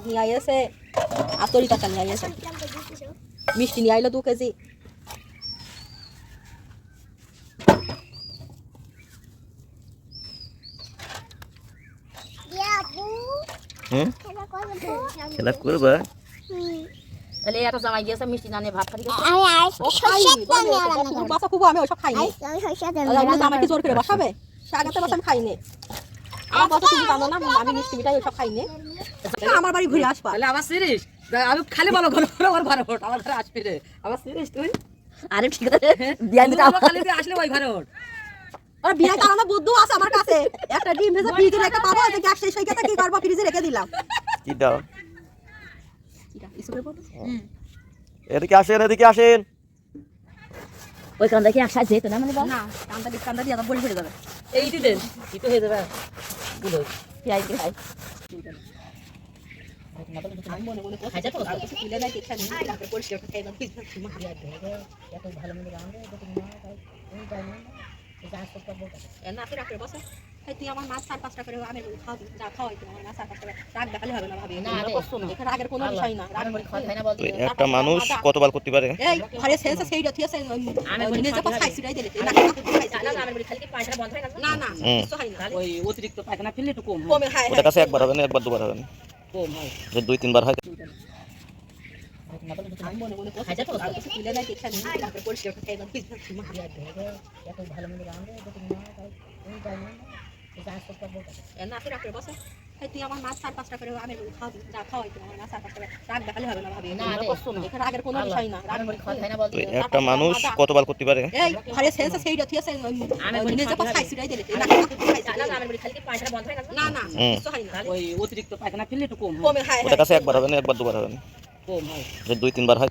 নিয়ে আইছে আতরি কাঁচা নিয়ে আইছে মিষ্টি নিয়ে আইলো 2 কেজি খেলা করবা তাহলে এত জামাই গিয়েছে মিষ্টি না নিয়ে ভাত খাই গেছে বাসা খুব আমি ওসব খাইনি আমাকে জোর করে বসাবে আগাতে বসে আমি খাইনি আমার কথা তুমি জানো না আমি মিষ্টি মিঠাই ওসব খাইনি আমার বাড়ি ঘুরে আসবা তাহলে আবার সিরিজ আমি খালি বলো ঘন ঘন আমার ঘরে ওঠ আমার ঘরে আসবি রে আবার সিরিজ তুই আরে ঠিক আছে বিয়ান দিতে খালি তুই আসলে ওই ঘরে ওঠ আর বিয়া কারণে বুদ্ধু আছে আমার কাছে একটা ডিম ভেজে ফ্রিজে রেখে পাবো যে গ্যাস শেষ হয়ে গেছে কি করব ফ্রিজে রেখে দিলাম কি দাও এটা ইসুরে বল এদিকে আসেন ওই কান্দা কি একসাথে যেত না মানে বল না কান্দা দিয়ে বলি পড়ে যাবে এই দিতে কি তো হয়ে যাবে গুলো খাই খাই আমি মনে মনে কথা তো কিছু তুলে নাই দেখছেন তারপরে পরিষ্কার করে খাই দাও ঠিক আছে মা এত ভালো মনে রান্না যত না তাই তুমি জানো না যা সব করব না তুই রাখবে বসে তুই আমার মাছ 4-5টা করে আমি খাবি যা খাওয়াই তুমি আমার মাছ 4-5টা রাখ দেখালে হবে না ভাবি না কষ্ট না এখানে আগের কোনো বিষয় না আমি বলি খাই না বলতে একটা মানুষ কতবার করতে পারে এই ঘরে সেন্স সেইটা ঠিক আছে আমি বলি নিজে তো খাইছিরাই দিলে না আমি বলি খালি কি পায়খানা বন্ধ হয় না না কিছু হয় না ওই অতিরিক্ত পায়খানা ফেললে একটু কম হয় কমে হয় ওটা কাছে একবার হবে না একবার দুবার হবে না কম হয় যে 2-3 বার হয় আমি মনে মনে কথা তো কিছু তুলে নাই দেখছেন তারপরে পরিষ্কার করে খাই দাও ঠিক আছে মা এত ভালো মনে রান্না যত না তাই তুমি জানো না যা সব করব না তুই রাখবে বসে তুই আমার মাছ 4-5টা করে আমি খাবি যা খাওয়াই তুমি আমার মাছ 4-5টা রাখ দেখালে হবে না ভাবি না কষ্ট না এখানে আগের কোনো বিষয় না আমি বলি খাই না বলতে একটা মানুষ কতবার করতে পারে এই ঘরে সেন্স সেইটা ঠিক আছে আমি নিজে তো খাইছিরাই দিলে না আমি বলি খালি কি পায়খানা বন্ধ হয় না না কিছু হয় না ওই অতিরিক্ত পায়খানা ফেললে একটু কম হয় কমে হয় ওটা কাছে একবার হবে না একবার দুবার হবে না কম হয় যে 2-3 বার হয়